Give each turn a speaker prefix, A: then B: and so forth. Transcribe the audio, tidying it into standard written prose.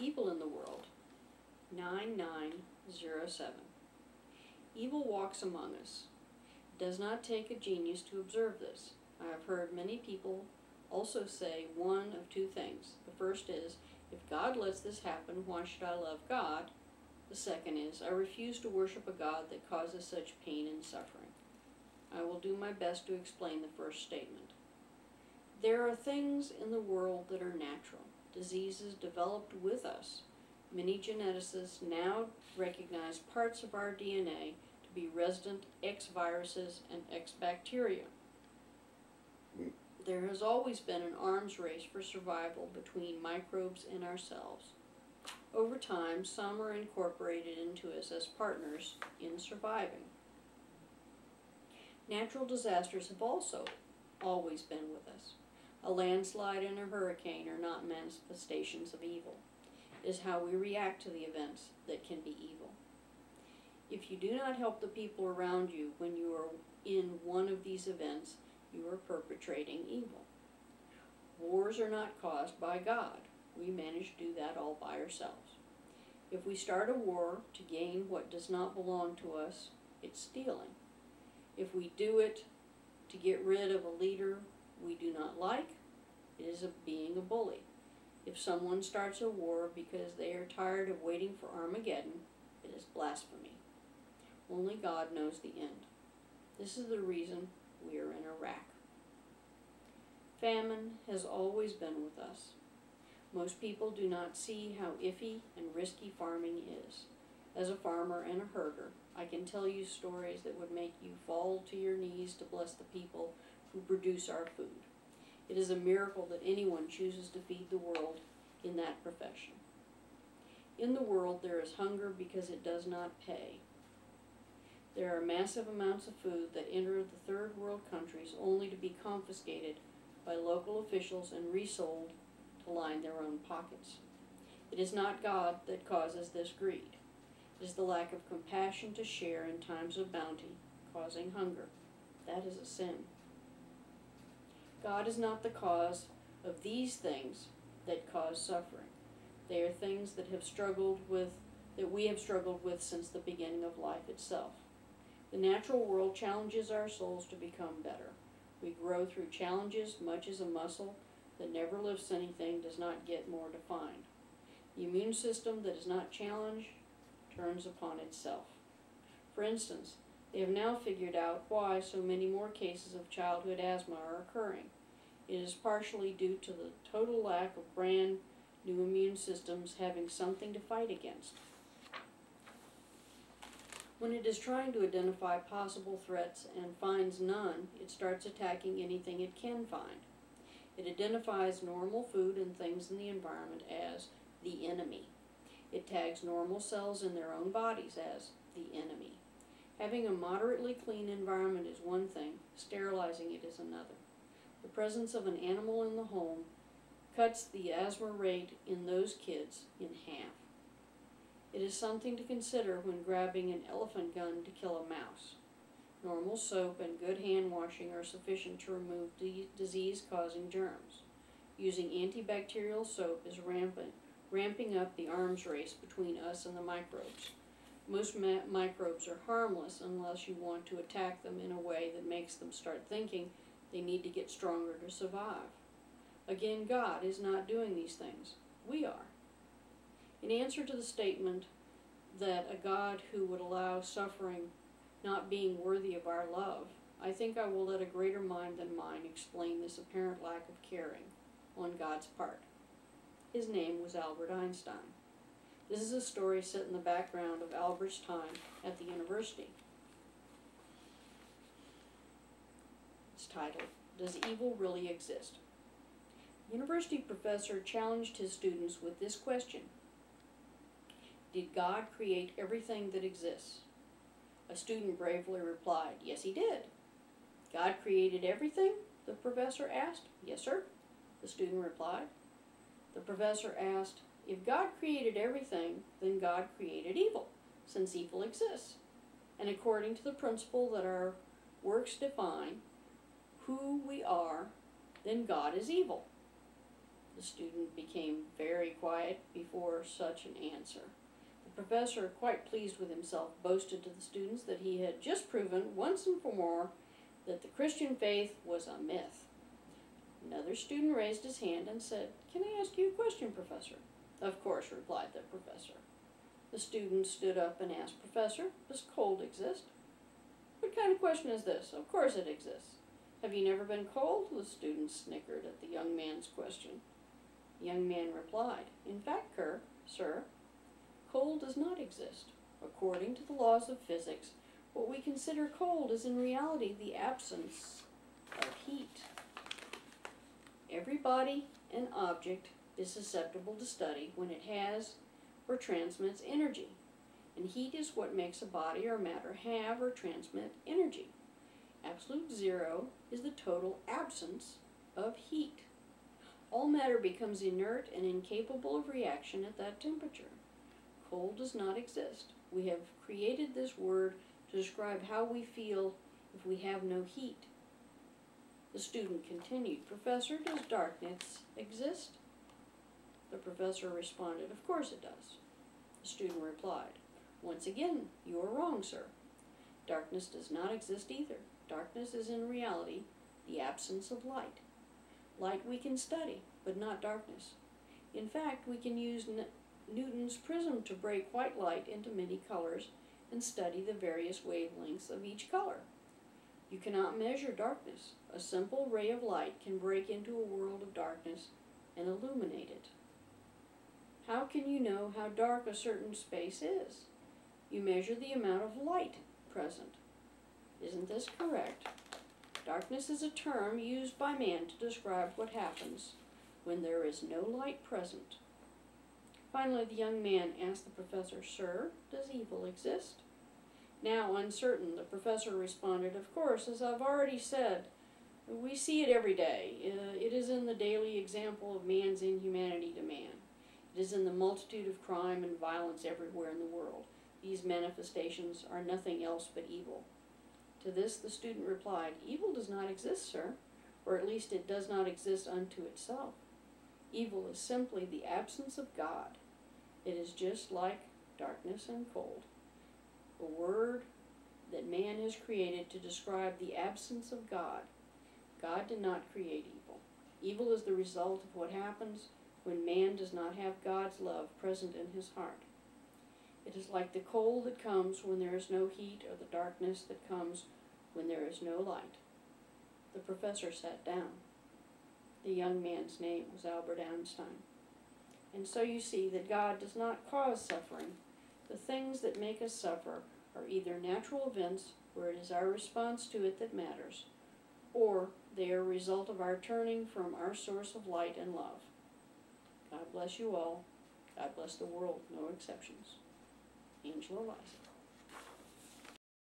A: Evil in the world. 9907. Evil walks among us. It does not take a genius to observe this. I have heard many people also say one of two things. The first is, if God lets this happen, why should I love God? The second is, I refuse to worship a God that causes such pain and suffering. I will do my best to explain the first statement. There are things in the world that are natural, diseases developed with us. Many geneticists now recognize parts of our DNA to be resident X-viruses and X-bacteria. There has always been an arms race for survival between microbes and ourselves. Over time, some are incorporated into us as partners in surviving. Natural disasters have also always been with us. A landslide and a hurricane are not manifestations of evil. It is how we react to the events that can be evil. If you do not help the people around you when you are in one of these events, you are perpetrating evil. Wars are not caused by God. We manage to do that all by ourselves. If we start a war to gain what does not belong to us, it's stealing. If we do it to get rid of a leader we do not like, it is being a bully. If someone starts a war because they are tired of waiting for Armageddon, it is blasphemy. Only God knows the end. This is the reason we are in Iraq. Famine has always been with us. Most people do not see how iffy and risky farming is. As a farmer and a herder, I can tell you stories that would make you fall to your knees to bless the people who produce our food. It is a miracle that anyone chooses to feed the world in that profession. In the world there is hunger because it does not pay. There are massive amounts of food that enter the third world countries only to be confiscated by local officials and resold to line their own pockets. It is not God that causes this greed. It is the lack of compassion to share in times of bounty, causing hunger. That is a sin. God is not the cause of these things that cause suffering. They are things that we have struggled with since the beginning of life itself. The natural world challenges our souls to become better. We grow through challenges, much as a muscle that never lifts anything does not get more defined. The immune system that is not challenged turns upon itself. For instance, they have now figured out why so many more cases of childhood asthma are occurring. It is partially due to the total lack of brand new immune systems having something to fight against. When it is trying to identify possible threats and finds none, it starts attacking anything it can find. It identifies normal food and things in the environment as the enemy. It tags normal cells in their own bodies as the enemy. Having a moderately clean environment is one thing, sterilizing it is another. The presence of an animal in the home cuts the asthma rate in those kids in half. It is something to consider when grabbing an elephant gun to kill a mouse. Normal soap and good hand washing are sufficient to remove disease-causing germs. Using antibacterial soap is ramping up the arms race between us and the microbes. Most microbes are harmless unless you want to attack them in a way that makes them start thinking they need to get stronger to survive. Again, God is not doing these things. We are. In answer to the statement that a God who would allow suffering not being worthy of our love, I think I will let a greater mind than mine explain this apparent lack of caring on God's part. His name was Albert Einstein. This is a story set in the background of Albert's time at the university. It's titled, Does Evil Really Exist? A university professor challenged his students with this question: Did God create everything that exists? A student bravely replied, Yes, he did. God created everything? The professor asked. Yes, sir, the student replied. The professor asked, If God created everything, then God created evil, since evil exists. And according to the principle that our works define who we are, then God is evil. The student became very quiet quiet before such an answer. The professor, quite pleased with himself, boasted to the students that he had just proven once and for more that the Christian faith was a myth. Another student raised his hand and said, "Can I ask you a question, Professor?" "Of course," replied the professor. The student stood up and asked, "Professor, does cold exist?" "What kind of question is this? Of course it exists." "Have you never been cold?" The student snickered at the young man's question. The young man replied, "In fact, sir, cold does not exist. According to the laws of physics, what we consider cold is in reality the absence of heat. Every body and object is susceptible to study when it has or transmits energy, and heat is what makes a body or matter have or transmit energy. Absolute zero is the total absence of heat. All matter becomes inert and incapable of reaction at that temperature. Cold does not exist. We have created this word to describe how we feel if we have no heat." The student continued, "Professor, does darkness exist?" The professor responded, "Of course it does." The student replied, "Once again, you are wrong, sir. Darkness does not exist either. Darkness is in reality the absence of light. Light we can study, but not darkness. In fact, we can use Newton's prism to break white light into many colors and study the various wavelengths of each color. You cannot measure darkness. A simple ray of light can break into a world of darkness and illuminate it. How can you know how dark a certain space is? You measure the amount of light present. Isn't this correct? Darkness is a term used by man to describe what happens when there is no light present." Finally, the young man asked the professor, "Sir, does evil exist?" Now uncertain, the professor responded, "Of course, as I've already said, we see it every day. It is in the daily example of man's inhumanity to man. It is in the multitude of crime and violence everywhere in the world. These manifestations are nothing else but evil." To this the student replied, "Evil does not exist, sir, or at least it does not exist unto itself. Evil is simply the absence of God. It is just like darkness and cold, a word that man has created to describe the absence of God. God did not create evil. Evil is the result of what happens when man does not have God's love present in his heart. It is like the cold that comes when there is no heat, or the darkness that comes when there is no light." The professor sat down. The young man's name was Albert Einstein. And so you see that God does not cause suffering. The things that make us suffer are either natural events, where it is our response to it that matters, or they are a result of our turning from our source of light and love. God bless you all. God bless the world, no exceptions. Angela Liza.